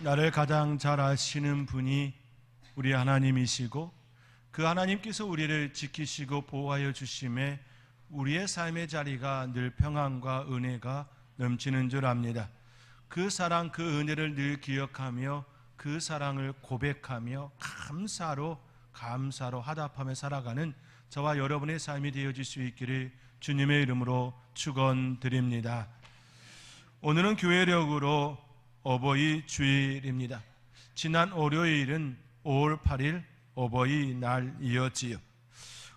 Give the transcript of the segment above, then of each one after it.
나를 가장 잘 아시는 분이 우리 하나님이시고 그 하나님께서 우리를 지키시고 보호하여 주심에 우리의 삶의 자리가 늘 평안과 은혜가 넘치는 줄 압니다. 그 사랑, 그 은혜를 늘 기억하며 그 사랑을 고백하며 감사로 화답하며 살아가는 저와 여러분의 삶이 되어질 수 있기를 주님의 이름으로 축원드립니다. 오늘은 교회력으로 어버이 주일입니다. 지난 월요일은 5월 8일 어버이날이었지요.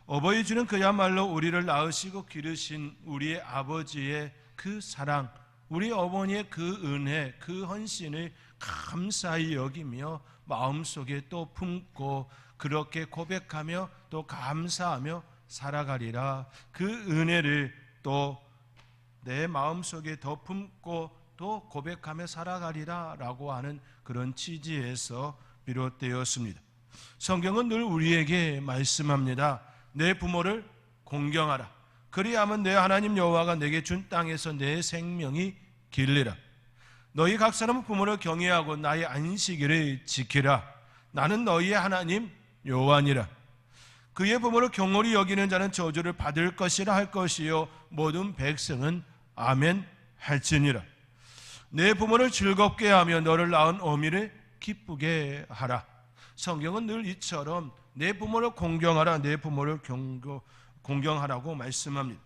어버이 주는 그야말로 우리를 낳으시고 기르신 우리의 아버지의 그 사랑, 우리 어머니의 그 은혜, 그 헌신을 감사히 여기며 마음속에 또 품고 그렇게 고백하며 또 감사하며 살아가리라. 그 은혜를 또 내 마음속에 더 품고 또 고백하며 살아가리라 라고 하는 그런 취지에서 비롯되었습니다. 성경은 늘 우리에게 말씀합니다. 내 부모를 공경하라. 그리하면 내 하나님 여호와가 내게 준 땅에서 내 생명이 길리라. 너희 각 사람은 부모를 경외하고 나의 안식일을 지키라. 나는 너희의 하나님 여호와니라. 그의 부모를 경홀히 여기는 자는 저주를 받을 것이라 할 것이요 모든 백성은 아멘 할지니라. 내 부모를 즐겁게 하며 너를 낳은 어미를 기쁘게 하라. 성경은 늘 이처럼 내 부모를 공경하라, 내 부모를 공경하라고 말씀합니다.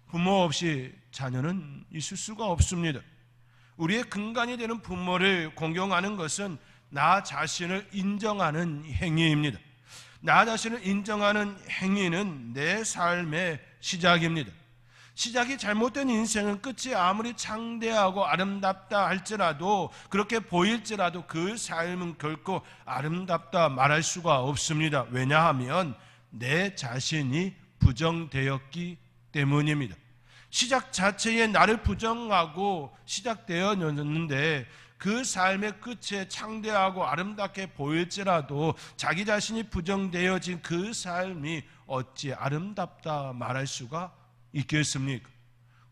부모 없이 자녀는 있을 수가 없습니다. 우리의 근간이 되는 부모를 공경하는 것은 나 자신을 인정하는 행위입니다. 나 자신을 인정하는 행위는 내 삶의 시작입니다. 시작이 잘못된 인생은 끝이 아무리 창대하고 아름답다 할지라도, 그렇게 보일지라도 그 삶은 결코 아름답다 말할 수가 없습니다. 왜냐하면 내 자신이 부정되었기 때문입니다. 시작 자체에 나를 부정하고 시작되었는데 그 삶의 끝에 창대하고 아름답게 보일지라도 자기 자신이 부정되어진 그 삶이 어찌 아름답다 말할 수가 있겠습니까?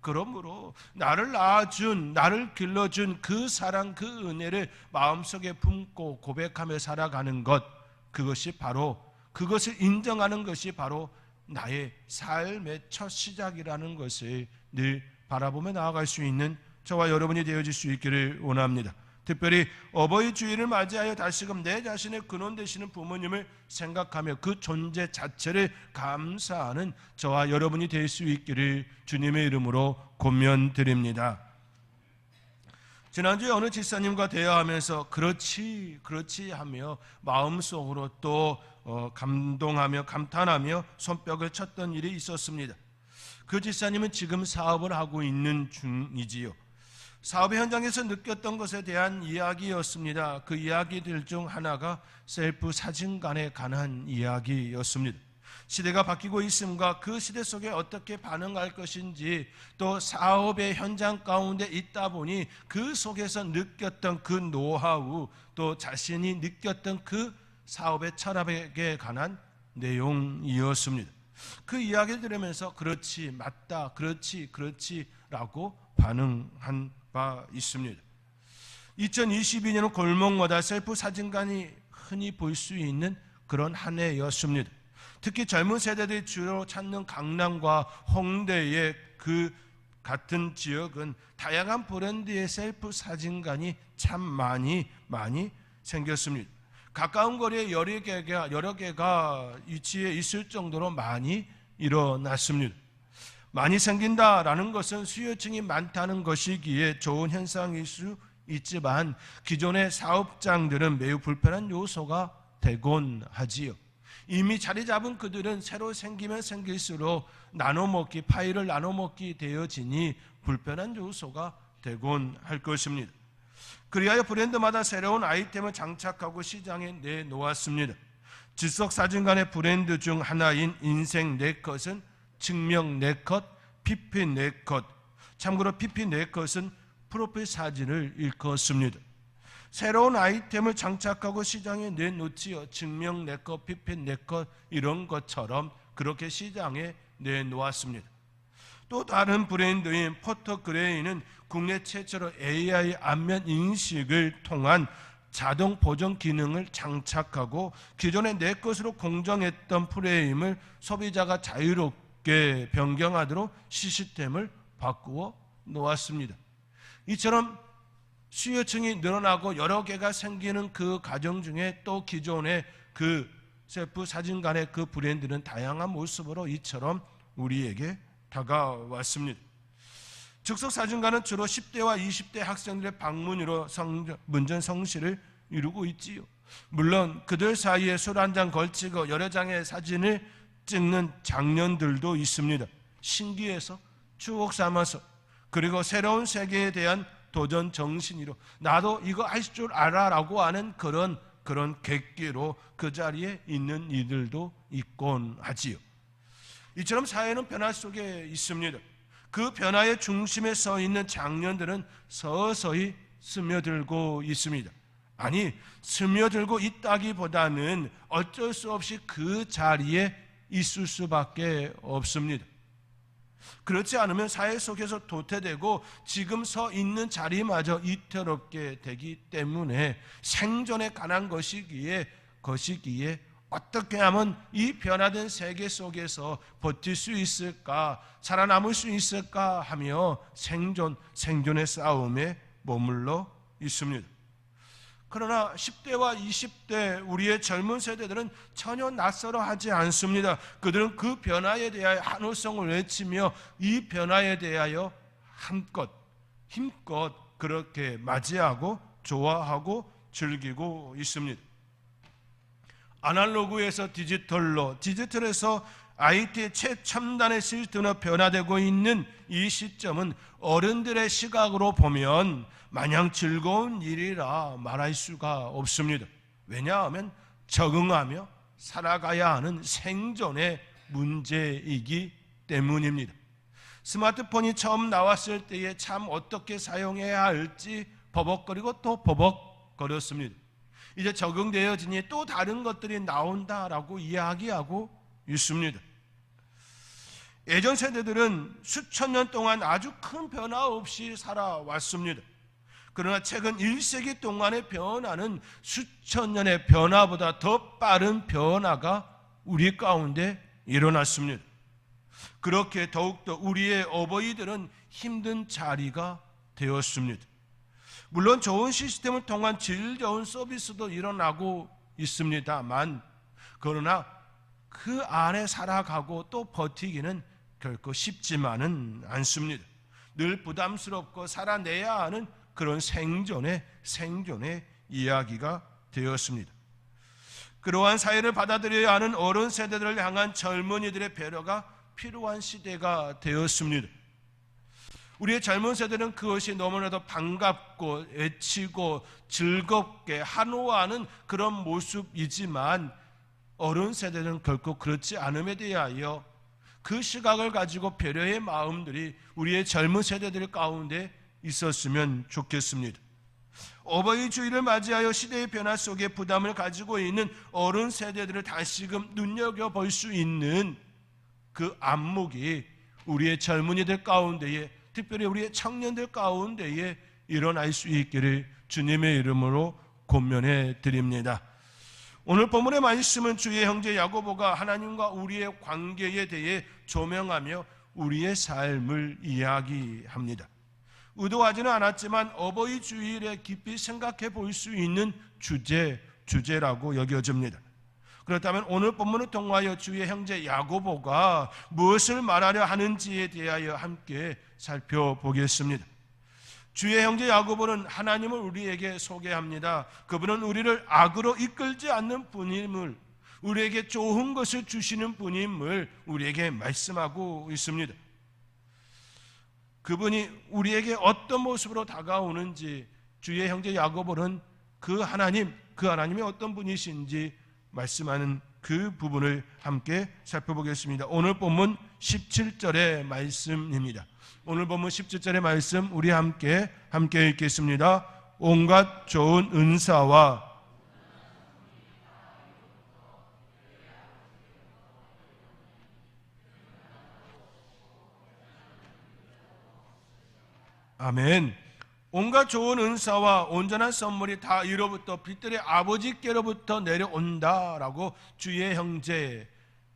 그러므로 나를 낳아준, 나를 길러준 그 사랑, 그 은혜를 마음속에 품고 고백하며 살아가는 것, 그것을 인정하는 것이 바로 나의 삶의 첫 시작이라는 것을 늘 바라보며 나아갈 수 있는 저와 여러분이 되어질 수 있기를 원합니다. 특별히 어버이 주일을 맞이하여 다시금 내 자신의 근원 되시는 부모님을 생각하며 그 존재 자체를 감사하는 저와 여러분이 될 수 있기를 주님의 이름으로 권면드립니다. 지난주에 어느 집사님과 대화하면서 그렇지 하며 마음속으로 또 감동하며 감탄하며 손뼉을 쳤던 일이 있었습니다. 그 집사님은 지금 사업을 하고 있는 중이지요. 사업의 현장에서 느꼈던 것에 대한 이야기였습니다. 그 이야기들 중 하나가 셀프 사진관에 관한 이야기였습니다. 시대가 바뀌고 있음과 그 시대 속에 어떻게 반응할 것인지, 또 사업의 현장 가운데 있다 보니 그 속에서 느꼈던 그 노하우, 또 자신이 느꼈던 그 사업의 철학에 관한 내용이었습니다. 그 이야기를 들으면서 그렇지, 맞다, 그렇지 라고 반응한 바 있습니다. 2022년은 골목마다 셀프 사진관이 흔히 볼 수 있는 그런 한 해였습니다. 특히 젊은 세대들이 주로 찾는 강남과 홍대의 그 같은 지역은 다양한 브랜드의 셀프 사진관이 참 많이 생겼습니다. 가까운 거리에 여러 개가 위치해 있을 정도로 많이 일어났습니다. 많이 생긴다라는 것은 수요층이 많다는 것이기에 좋은 현상일 수 있지만 기존의 사업장들은 매우 불편한 요소가 되곤 하지요. 이미 자리 잡은 그들은 새로 생기면 생길수록 파일을 나눠먹기 되어지니 불편한 요소가 되곤 할 것입니다. 그리하여 브랜드마다 새로운 아이템을 장착하고 시장에 내놓았습니다. 즉석사진관의 브랜드 중 하나인 인생 네컷은 증명 네컷, PP 네컷. 참고로 PP 네컷은 프로필 사진을 일컫습니다. 새로운 아이템을 장착하고 시장에 내놓지요. 증명 네컷, PP 네컷 이런 것처럼 그렇게 시장에 내놓았습니다. 또 다른 브랜드인 포토그레이는 국내 최초로 AI 안면 인식을 통한 자동 보정 기능을 장착하고 기존에 내 것으로 공정했던 프레임을 소비자가 자유롭게 변경하도록 시스템을 바꾸어 놓았습니다. 이처럼 수요층이 늘어나고 여러 개가 생기는 그 과정 중에 또 기존의 그 셀프 사진관의 그 브랜드는 다양한 모습으로 이처럼 우리에게 다가왔습니다. 즉석 사진관은 주로 10대와 20대 학생들의 방문으로 문전 성시를 이루고 있지요. 물론 그들 사이에 술 한잔 걸치고 여러 장의 사진을 찍는 장년들도 있습니다. 신기해서 추억 삼아서, 그리고 새로운 세계에 대한 도전 정신으로 나도 이거 할 줄 알아라고 하는 그런 객기로 그 자리에 있는 이들도 있곤 하지요. 이처럼 사회는 변화 속에 있습니다. 그 변화의 중심에 서 있는 장년들은 서서히 스며들고 있습니다. 아니, 스며들고 있다기보다는 어쩔 수 없이 그 자리에 있을 수밖에 없습니다. 그렇지 않으면 사회 속에서 도태되고 지금 서 있는 자리마저 위태롭게 되기 때문에 생존에 관한 것이기에 어떻게 하면 이 변화된 세계 속에서 버틸 수 있을까, 살아남을 수 있을까 하며 생존의 싸움에 머물러 있습니다. 그러나 10대와 20대 우리의 젊은 세대들은 전혀 낯설어 하지 않습니다. 그들은 그 변화에 대하여 한호성을 외치며 이 변화에 대하여 힘껏 그렇게 맞이하고 좋아하고 즐기고 있습니다. 아날로그에서 디지털로, 디지털에서 IT 최첨단의 시스템으로 변화되고 있는 이 시점은 어른들의 시각으로 보면 마냥 즐거운 일이라 말할 수가 없습니다. 왜냐하면 적응하며 살아가야 하는 생존의 문제이기 때문입니다. 스마트폰이 처음 나왔을 때에 참 어떻게 사용해야 할지 버벅거리고 또 버벅거렸습니다. 이제 적응되어지니 또 다른 것들이 나온다라고 이야기하고 있습니다. 예전 세대들은 수천 년 동안 아주 큰 변화 없이 살아왔습니다. 그러나 최근 1세기 동안의 변화는 수천 년의 변화보다 더 빠른 변화가 우리 가운데 일어났습니다. 그렇게 더욱더 우리의 어버이들은 힘든 자리가 되었습니다. 물론 좋은 시스템을 통한 질 좋은 서비스도 일어나고 있습니다만, 그러나 그 안에 살아가고 또 버티기는 결코 쉽지만은 않습니다. 늘 부담스럽고 살아내야 하는 그런 생존의 이야기가 되었습니다. 그러한 사회를 받아들여야 하는 어른 세대들을 향한 젊은이들의 배려가 필요한 시대가 되었습니다. 우리의 젊은 세대는 그것이 너무나도 반갑고 애치고 즐겁게 한호하는 그런 모습이지만, 어른 세대는 결코 그렇지 않음에 대하여 그 시각을 가지고 배려의 마음들이 우리의 젊은 세대들 가운데 있었으면 좋겠습니다. 어버이 주일을 맞이하여 시대의 변화 속에 부담을 가지고 있는 어른 세대들을 다시금 눈여겨볼 수 있는 그 안목이 우리의 젊은이들 가운데에, 특별히 우리의 청년들 가운데에 일어날 수 있기를 주님의 이름으로 권면해 드립니다. 오늘 본문의 말씀은 주의 형제 야고보가 하나님과 우리의 관계에 대해 조명하며 우리의 삶을 이야기합니다. 의도하지는 않았지만 어버이 주일에 깊이 생각해 볼 수 있는 주제라고 여겨집니다. 그렇다면 오늘 본문을 통하여 주의 형제 야고보가 무엇을 말하려 하는지에 대하여 함께 살펴보겠습니다. 주의 형제 야고보는 하나님을 우리에게 소개합니다. 그분은 우리를 악으로 이끌지 않는 분임을, 우리에게 좋은 것을 주시는 분임을 우리에게 말씀하고 있습니다. 그분이 우리에게 어떤 모습으로 다가오는지 주의 형제 야고보는 그 하나님이 어떤 분이신지 말씀하는 그 부분을 함께 살펴보겠습니다. 오늘 본문 17절의 말씀입니다. 오늘 본문 17절의 말씀 우리 함께 읽겠습니다. 온갖 좋은 은사와 아멘. 온갖 좋은 은사와 온전한 선물이 다 이로부터 빛들의 아버지께로부터 내려온다라고 주의 형제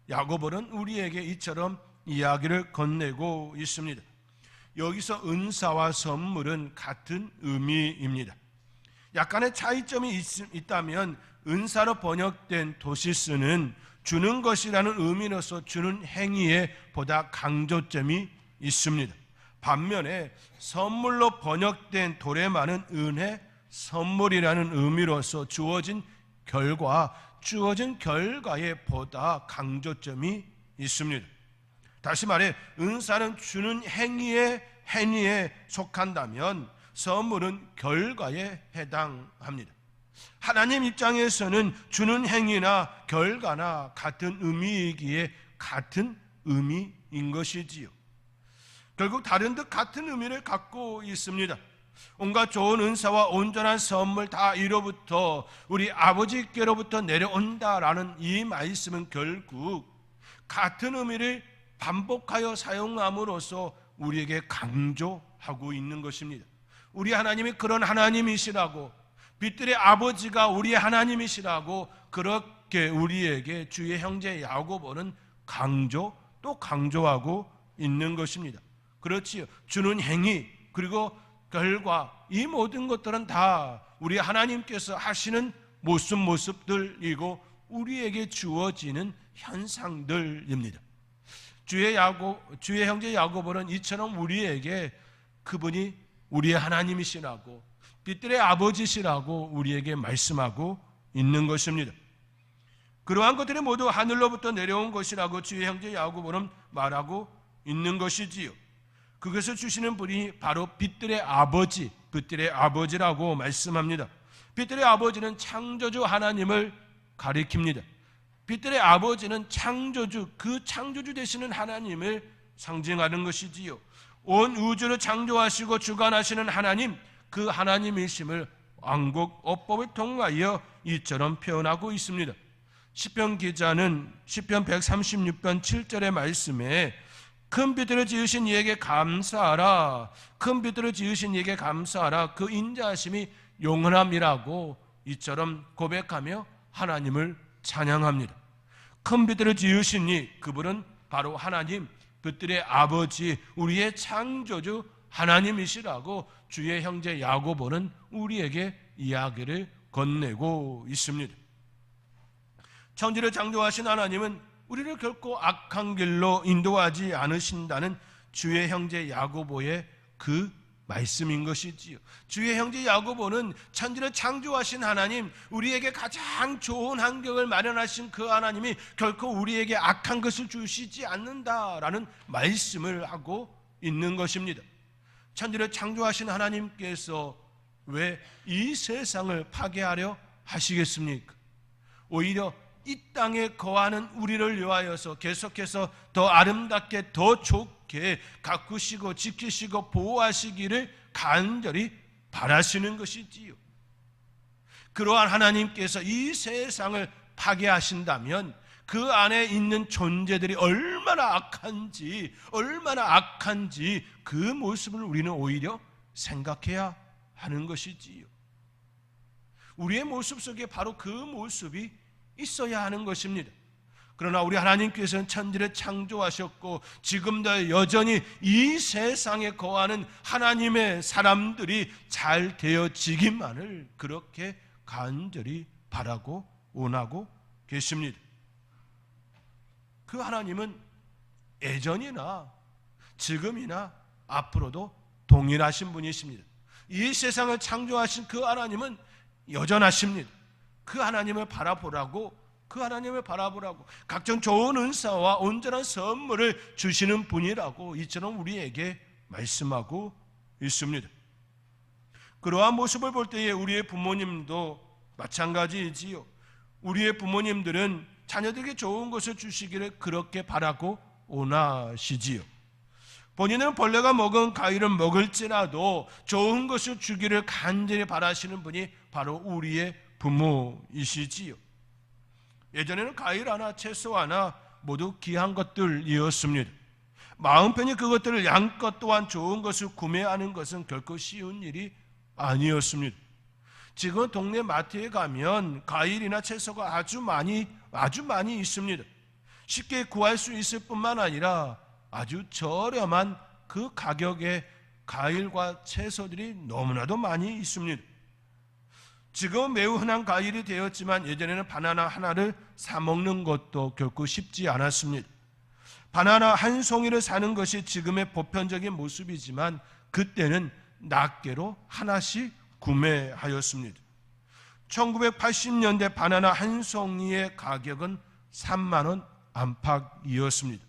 야고보는 우리에게 이처럼 이야기를 건네고 있습니다. 여기서 은사와 선물은 같은 의미입니다. 약간의 차이점이 있다면 은사로 번역된 도시스는 주는 것이라는 의미로서 주는 행위에 보다 강조점이 있습니다. 반면에 선물로 번역된 도레마는 은혜, 선물이라는 의미로서 주어진 결과에 보다 강조점이 있습니다. 다시 말해 은사는 주는 행위에 속한다면 선물은 결과에 해당합니다. 하나님 입장에서는 주는 행위나 결과나 같은 의미이기에 같은 의미인 것이지요. 결국 다른 듯 같은 의미를 갖고 있습니다. 온갖 좋은 은사와 온전한 선물 다 이로부터 우리 아버지께로부터 내려온다라는 이 말씀은 결국 같은 의미를 반복하여 사용함으로써 우리에게 강조하고 있는 것입니다. 우리 하나님이 그런 하나님이시라고, 빛들의 아버지가 우리의 하나님이시라고 그렇게 우리에게 주의 형제 야고보는 또 강조하고 있는 것입니다. 그렇지요. 주는 행위 그리고 결과, 이 모든 것들은 다 우리 하나님께서 하시는 모습들이고 우리에게 주어지는 현상들입니다. 주의 형제 야고보는 이처럼 우리에게 그분이 우리의 하나님이시라고, 빛들의 아버지시라고 우리에게 말씀하고 있는 것입니다. 그러한 것들이 모두 하늘로부터 내려온 것이라고 주의 형제 야고보는 말하고 있는 것이지요. 그것을 주시는 분이 바로 빛들의 아버지라고 말씀합니다. 빛들의 아버지는 창조주 하나님을 가리킵니다. 빛들의 아버지는 그 창조주 되시는 하나님을 상징하는 것이지요. 온 우주를 창조하시고 주관하시는 하나님, 그 하나님이심을 왕국 어법을 통하여 이처럼 표현하고 있습니다. 시편 기자는 시편 136편 7절의 말씀에 큰 빛들을 지으신 이에게 감사하라, 큰 빛들을 지으신 이에게 감사하라, 그 인자하심이 영원함이라고 이처럼 고백하며 하나님을 찬양합니다. 큰 빛들을 지으신 이, 그분은 바로 하나님, 빛들의 아버지, 우리의 창조주 하나님이시라고 주의 형제 야고보는 우리에게 이야기를 건네고 있습니다. 천지를 창조하신 하나님은 우리를 결코 악한 길로 인도하지 않으신다는 주의 형제 야고보의 그 말씀인 것이지요. 주의 형제 야고보는 천지를 창조하신 하나님, 우리에게 가장 좋은 환경을 마련하신 그 하나님이 결코 우리에게 악한 것을 주시지 않는다라는 말씀을 하고 있는 것입니다. 천지를 창조하신 하나님께서 왜 이 세상을 파괴하려 하시겠습니까? 오히려 이 땅에 거하는 우리를 위하여서 계속해서 더 아름답게 더 좋게 가꾸시고 지키시고 보호하시기를 간절히 바라시는 것이지요. 그러한 하나님께서 이 세상을 파괴하신다면 그 안에 있는 존재들이 얼마나 악한지 그 모습을 우리는 오히려 생각해야 하는 것이지요. 우리의 모습 속에 바로 그 모습이 있어야 하는 것입니다. 그러나 우리 하나님께서는 천지를 창조하셨고 지금도 여전히 이 세상에 거하는 하나님의 사람들이 잘 되어지기만을 그렇게 간절히 바라고 원하고 계십니다. 그 하나님은 예전이나 지금이나 앞으로도 동일하신 분이십니다. 이 세상을 창조하신 그 하나님은 여전하십니다. 그 하나님을 바라보라고 각종 좋은 은사와 온전한 선물을 주시는 분이라고 이처럼 우리에게 말씀하고 있습니다. 그러한 모습을 볼 때에 우리의 부모님도 마찬가지이지요. 우리의 부모님들은 자녀들에게 좋은 것을 주시기를 그렇게 바라고 원하시지요. 본인은 벌레가 먹은 가위를 먹을지라도 좋은 것을 주기를 간절히 바라시는 분이 바로 우리의 부모이시지요. 예전에는 과일 하나, 채소 하나 모두 귀한 것들이었습니다. 마음 편히 그것들을 양껏 또한 좋은 것을 구매하는 것은 결코 쉬운 일이 아니었습니다. 지금 동네 마트에 가면 과일이나 채소가 아주 많이 있습니다. 쉽게 구할 수 있을 뿐만 아니라 아주 저렴한 그 가격의 과일과 채소들이 너무나도 많이 있습니다. 지금 매우 흔한 과일이 되었지만 예전에는 바나나 하나를 사 먹는 것도 결코 쉽지 않았습니다. 바나나 한 송이를 사는 것이 지금의 보편적인 모습이지만 그때는 낱개로 하나씩 구매하였습니다. 1980년대 바나나 한 송이의 가격은 3만 원 안팎이었습니다.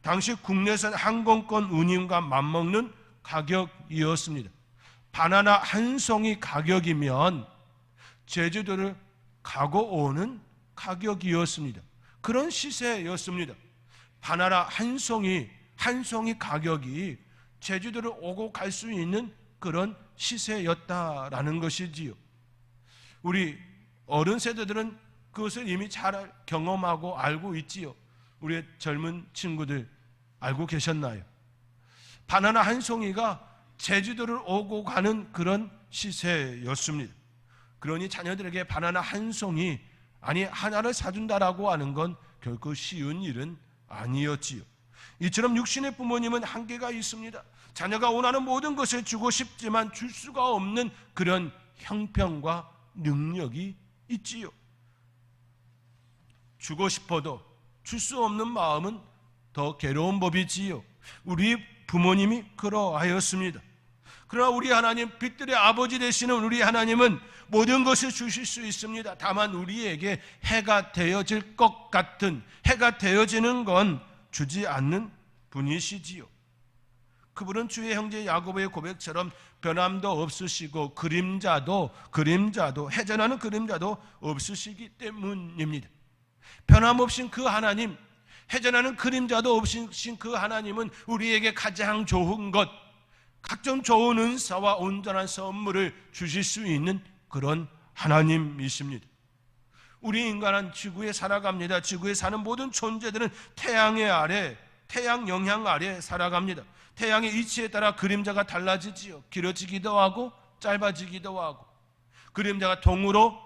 당시 국내선 항공권 운임과 맞먹는 가격이었습니다. 바나나 한 송이 가격이면 제주도를 가고 오는 가격이었습니다. 그런 시세였습니다. 바나나 한 송이 가격이 제주도를 오고 갈 수 있는 그런 시세였다라는 것이지요. 우리 어른 세대들은 그것을 이미 잘 경험하고 알고 있지요. 우리 젊은 친구들 알고 계셨나요? 바나나 한 송이가 제주도를 오고 가는 그런 시세였습니다. 그러니 자녀들에게 바나나 한 송이, 아니 하나를 사준다라고 하는 건 결코 쉬운 일은 아니었지요. 이처럼 육신의 부모님은 한계가 있습니다. 자녀가 원하는 모든 것을 주고 싶지만 줄 수가 없는 그런 형편과 능력이 있지요. 주고 싶어도 줄 수 없는 마음은 더 괴로운 법이지요. 우리 부모님이 그러하였습니다. 그러나 우리 하나님, 빛들의 아버지 되시는 우리 하나님은 모든 것을 주실 수 있습니다. 다만 우리에게 해가 되어질 것 같은, 해가 되어지는 건 주지 않는 분이시지요. 그분은 주의 형제 야고보의 고백처럼 변함도 없으시고 그림자도 해전하는 그림자도 없으시기 때문입니다. 변함없인 그 하나님, 해전하는 그림자도 없으신 그 하나님은 우리에게 가장 좋은 것, 각종 좋은 은사와 온전한 선물을 주실 수 있는 그런 하나님이십니다. 우리 인간은 지구에 살아갑니다. 지구에 사는 모든 존재들은 태양 영향 아래 살아갑니다. 태양의 이치에 따라 그림자가 달라지지요. 길어지기도 하고 짧아지기도 하고, 그림자가 동으로,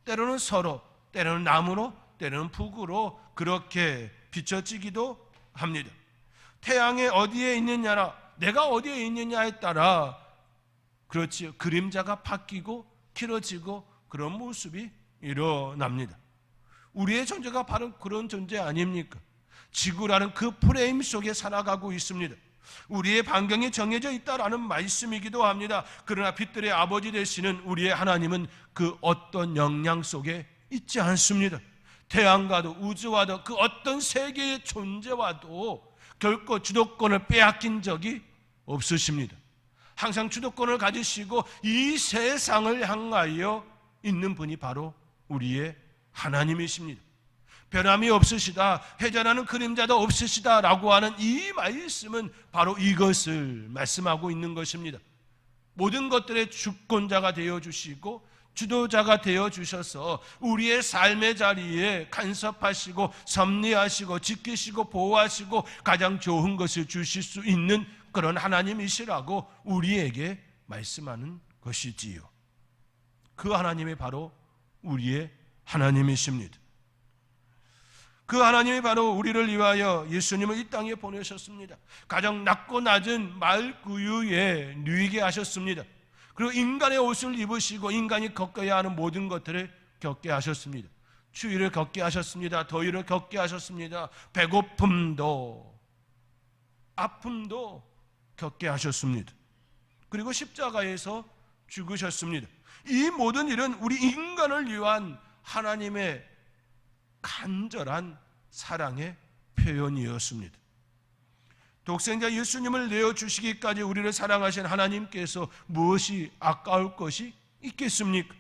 때로는 서로, 때로는 남으로, 때로는 북으로 그렇게 비춰지기도 합니다. 태양이 어디에 있느냐라, 내가 어디에 있느냐에 따라 그렇지요, 그림자가 바뀌고 길어지고 그런 모습이 일어납니다. 우리의 존재가 바로 그런 존재 아닙니까? 지구라는 그 프레임 속에 살아가고 있습니다. 우리의 반경이 정해져 있다라는 말씀이기도 합니다. 그러나 빛들의 아버지 되시는 우리의 하나님은 그 어떤 영향 속에 있지 않습니다. 태양과도 우주와도 그 어떤 세계의 존재와도 결코 주도권을 빼앗긴 적이 없으십니다. 항상 주도권을 가지시고 이 세상을 향하여 있는 분이 바로 우리의 하나님이십니다. 변함이 없으시다, 해전하는 그림자도 없으시다라고 하는 이 말씀은 바로 이것을 말씀하고 있는 것입니다. 모든 것들의 주권자가 되어주시고 주도자가 되어주셔서 우리의 삶의 자리에 간섭하시고 섭리하시고 지키시고 보호하시고 가장 좋은 것을 주실 수 있는 그런 하나님이시라고 우리에게 말씀하는 것이지요. 그 하나님이 바로 우리의 하나님이십니다. 그 하나님이 바로 우리를 위하여 예수님을 이 땅에 보내셨습니다. 가장 낮고 낮은 마을 구유에 누이게 하셨습니다. 그리고 인간의 옷을 입으시고 인간이 겪어야 하는 모든 것들을 겪게 하셨습니다. 추위를 겪게 하셨습니다. 더위를 겪게 하셨습니다. 배고픔도 아픔도 겪게 하셨습니다. 그리고 십자가에서 죽으셨습니다. 이 모든 일은 우리 인간을 위한 하나님의 간절한 사랑의 표현이었습니다. 독생자 예수님을 내어주시기까지 우리를 사랑하신 하나님께서 무엇이 아까울 것이 있겠습니까?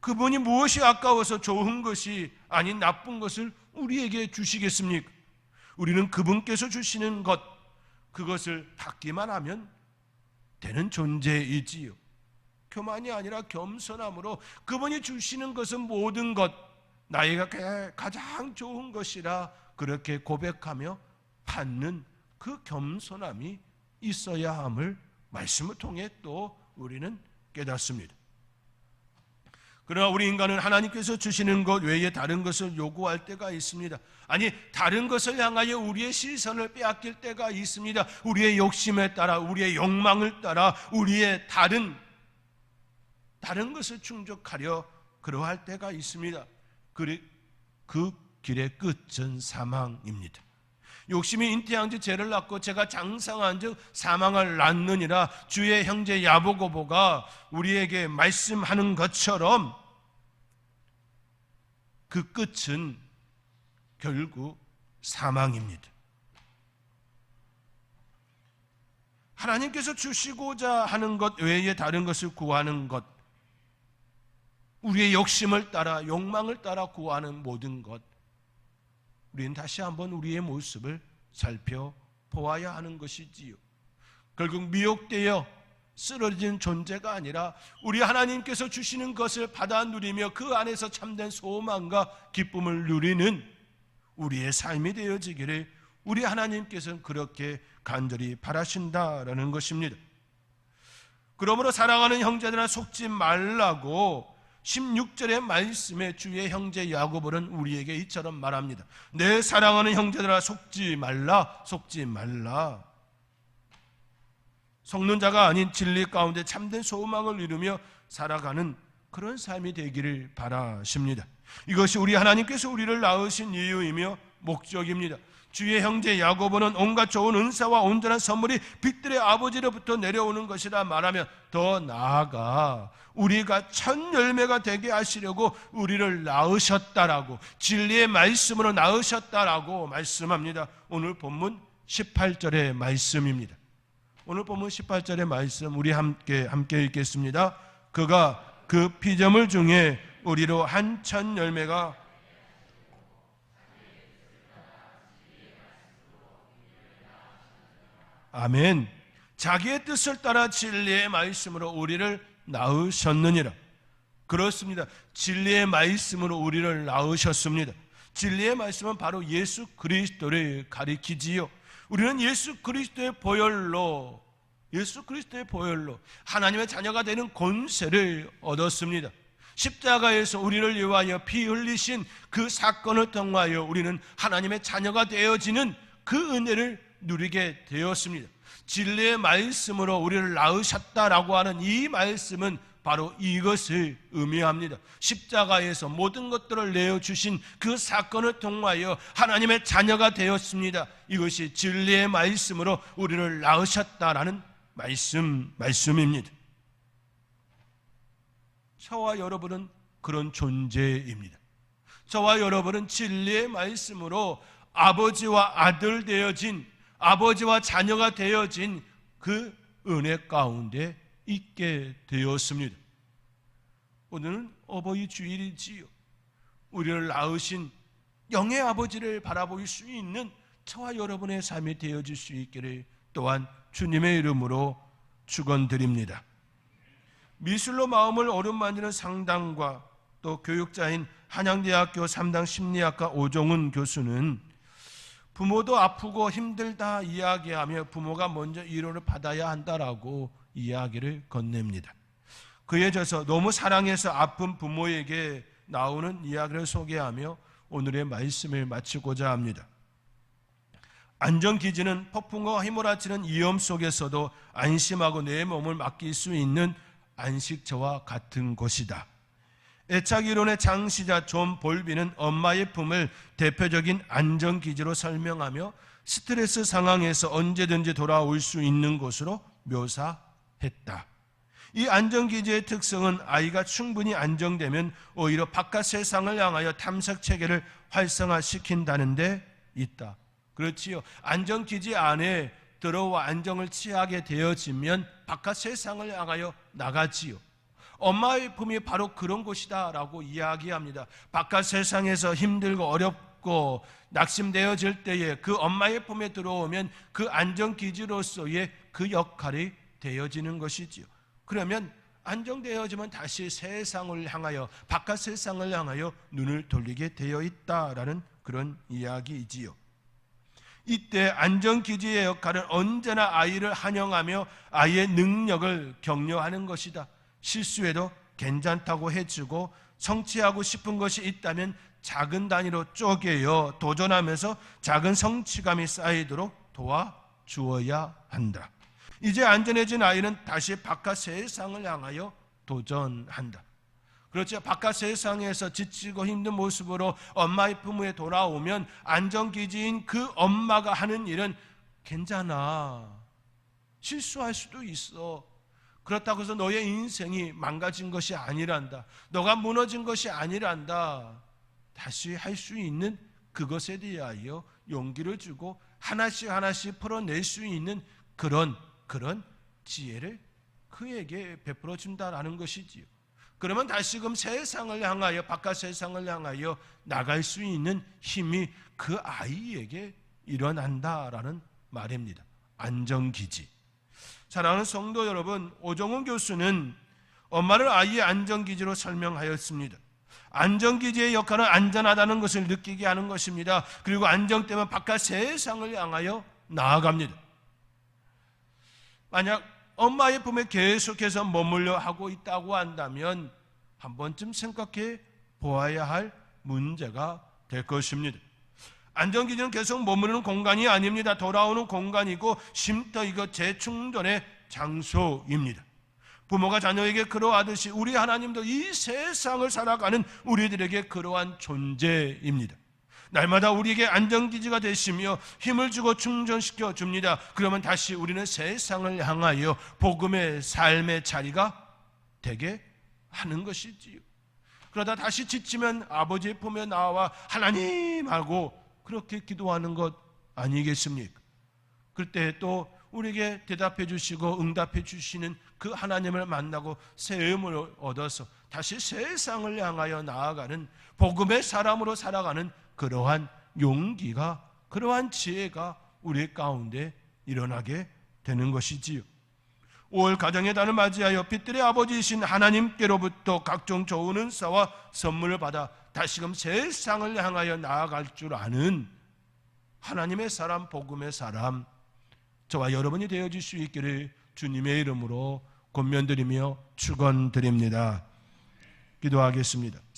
그분이 무엇이 아까워서 좋은 것이 아닌 나쁜 것을 우리에게 주시겠습니까? 우리는 그분께서 주시는 것, 그것을 받기만 하면 되는 존재이지요. 교만이 아니라 겸손함으로 그분이 주시는 것은 모든 것, 나에게 가장 좋은 것이라 그렇게 고백하며 받는 그 겸손함이 있어야 함을 말씀을 통해 또 우리는 깨닫습니다. 그러나 우리 인간은 하나님께서 주시는 것 외에 다른 것을 요구할 때가 있습니다. 아니, 다른 것을 향하여 우리의 시선을 빼앗길 때가 있습니다. 우리의 욕심에 따라, 우리의 욕망을 따라 우리의 다른 것을 충족하려 그러할 때가 있습니다. 그 길의 끝은 사망입니다. 욕심이 잉태한즉 죄를 낳고 죄가 장성한즉 사망을 낳느니라. 주의 형제 야고보가 우리에게 말씀하는 것처럼 그 끝은 결국 사망입니다. 하나님께서 주시고자 하는 것 외에 다른 것을 구하는 것, 우리의 욕심을 따라 욕망을 따라 구하는 모든 것, 우리는 다시 한번 우리의 모습을 살펴보아야 하는 것이지요. 결국 미혹되어 쓰러진 존재가 아니라 우리 하나님께서 주시는 것을 받아 누리며 그 안에서 참된 소망과 기쁨을 누리는 우리의 삶이 되어지기를 우리 하나님께서는 그렇게 간절히 바라신다라는 것입니다. 그러므로 사랑하는 형제들아 속지 말라고 16절의 말씀에 주의 형제 야고보는 우리에게 이처럼 말합니다. 내 사랑하는 형제들아 속지 말라, 속지 말라. 속는 자가 아닌 진리 가운데 참된 소망을 이루며 살아가는 그런 삶이 되기를 바라십니다. 이것이 우리 하나님께서 우리를 낳으신 이유이며 목적입니다. 주의 형제 야고보는 온갖 좋은 은사와 온전한 선물이 빛들의 아버지로부터 내려오는 것이라 말하며 더 나아가 우리가 첫 열매가 되게 하시려고 우리를 낳으셨다라고, 진리의 말씀으로 낳으셨다라고 말씀합니다. 오늘 본문 18절의 말씀입니다. 오늘 본문 18절의 말씀 우리 함께 읽겠습니다. 그가 그 피조물 중에 우리로 한 첫 열매가 아멘. 자기의 뜻을 따라 진리의 말씀으로 우리를 낳으셨느니라. 그렇습니다. 진리의 말씀으로 우리를 낳으셨습니다. 진리의 말씀은 바로 예수 그리스도를 가리키지요. 우리는 예수 그리스도의 보혈로 하나님의 자녀가 되는 권세를 얻었습니다. 십자가에서 우리를 위하여 피 흘리신 그 사건을 통하여 우리는 하나님의 자녀가 되어지는 그 은혜를 누리게 되었습니다. 진리의 말씀으로 우리를 낳으셨다라고 하는 이 말씀은 바로 이것을 의미합니다. 십자가에서 모든 것들을 내어주신 그 사건을 통하여 하나님의 자녀가 되었습니다. 이것이 진리의 말씀으로 우리를 낳으셨다라는 말씀입니다. 저와 여러분은 그런 존재입니다. 저와 여러분은 진리의 말씀으로 아버지와 아들 되어진, 아버지와 자녀가 되어진 그 은혜 가운데 있게 되었습니다. 오늘은 어버이 주일이지요. 우리를 낳으신 영의 아버지를 바라볼 수 있는 저와 여러분의 삶이 되어질 수 있기를 또한 주님의 이름으로 축원드립니다. 미술로 마음을 어루만지는 상담과 또 교육자인 한양대학교 3당 심리학과 오종훈 교수는 부모도 아프고 힘들다 이야기하며 부모가 먼저 위로를 받아야 한다라고 이야기를 건넵니다. 그에 져서 너무 사랑해서 아픈 부모에게 나오는 이야기를 소개하며 오늘의 말씀을 마치고자 합니다. 안전기지는 폭풍과 휘몰아치는 위험 속에서도 안심하고 내 몸을 맡길 수 있는 안식처와 같은 곳이다. 애착이론의 창시자 존 볼비는 엄마의 품을 대표적인 안전기지로 설명하며 스트레스 상황에서 언제든지 돌아올 수 있는 곳으로 묘사했다. 이 안전기지의 특성은 아이가 충분히 안정되면 오히려 바깥 세상을 향하여 탐색 체계를 활성화시킨다는 데 있다. 그렇지요. 안전기지 안에 들어와 안정을 취하게 되어지면 바깥 세상을 향하여 나가지요. 엄마의 품이 바로 그런 곳이다 라고 이야기합니다. 바깥 세상에서 힘들고 어렵고 낙심되어질 때에 그 엄마의 품에 들어오면 그 안정기지로서의 그 역할이 되어지는 것이지요. 그러면 안정되어지면 다시 세상을 향하여, 바깥 세상을 향하여 눈을 돌리게 되어 있다라는 그런 이야기이지요. 이때 안전기지의 역할은 언제나 아이를 환영하며 아이의 능력을 격려하는 것이다. 실수해도 괜찮다고 해주고 성취하고 싶은 것이 있다면 작은 단위로 쪼개어 도전하면서 작은 성취감이 쌓이도록 도와주어야 한다. 이제 안전해진 아이는 다시 바깥 세상을 향하여 도전한다. 그렇죠. 바깥 세상에서 지치고 힘든 모습으로 엄마의 품에 돌아오면 안전기지인 그 엄마가 하는 일은 괜찮아. 실수할 수도 있어. 그렇다고 해서 너의 인생이 망가진 것이 아니란다. 너가 무너진 것이 아니란다. 다시 할 수 있는 그것에 대하여 용기를 주고 하나씩 하나씩 풀어낼 수 있는 그런 지혜를 그에게 베풀어 준다라는 것이지요. 그러면 다시금 세상을 향하여 바깥 세상을 향하여 나갈 수 있는 힘이 그 아이에게 일어난다라는 말입니다. 안전기지. 사랑하는 성도 여러분, 오정훈 교수는 엄마를 아이의 안전기지로 설명하였습니다. 안전기지의 역할은 안전하다는 것을 느끼게 하는 것입니다. 그리고 안정되면 바깥 세상을 향하여 나아갑니다. 만약 엄마의 품에 계속해서 머물러 하고 있다고 한다면 한 번쯤 생각해 보아야 할 문제가 될 것입니다. 안전기지는 계속 머무르는 공간이 아닙니다. 돌아오는 공간이고 쉼터이고 재충전의 장소입니다. 부모가 자녀에게 그러하듯이 우리 하나님도 이 세상을 살아가는 우리들에게 그러한 존재입니다. 날마다 우리에게 안전기지가 되시며 힘을 주고 충전시켜 줍니다. 그러면 다시 우리는 세상을 향하여 복음의 삶의 자리가 되게 하는 것이지요. 그러다 다시 지치면 아버지의 품에 나와 하나님 하고 그렇게 기도하는 것 아니겠습니까? 그때 또 우리에게 대답해 주시고 응답해 주시는 그 하나님을 만나고 새 힘을 얻어서 다시 세상을 향하여 나아가는 복음의 사람으로 살아가는 그러한 용기가, 그러한 지혜가 우리 가운데 일어나게 되는 것이지요. 5월 가정의 달을 맞이하여 빛들의 아버지이신 하나님께로부터 각종 좋은 은사와 선물을 받아 다시금 세상을 향하여 나아갈 줄 아는 하나님의 사람, 복음의 사람, 저와 여러분이 되어질 수 있기를 주님의 이름으로 권면드리며 축원드립니다. 기도하겠습니다.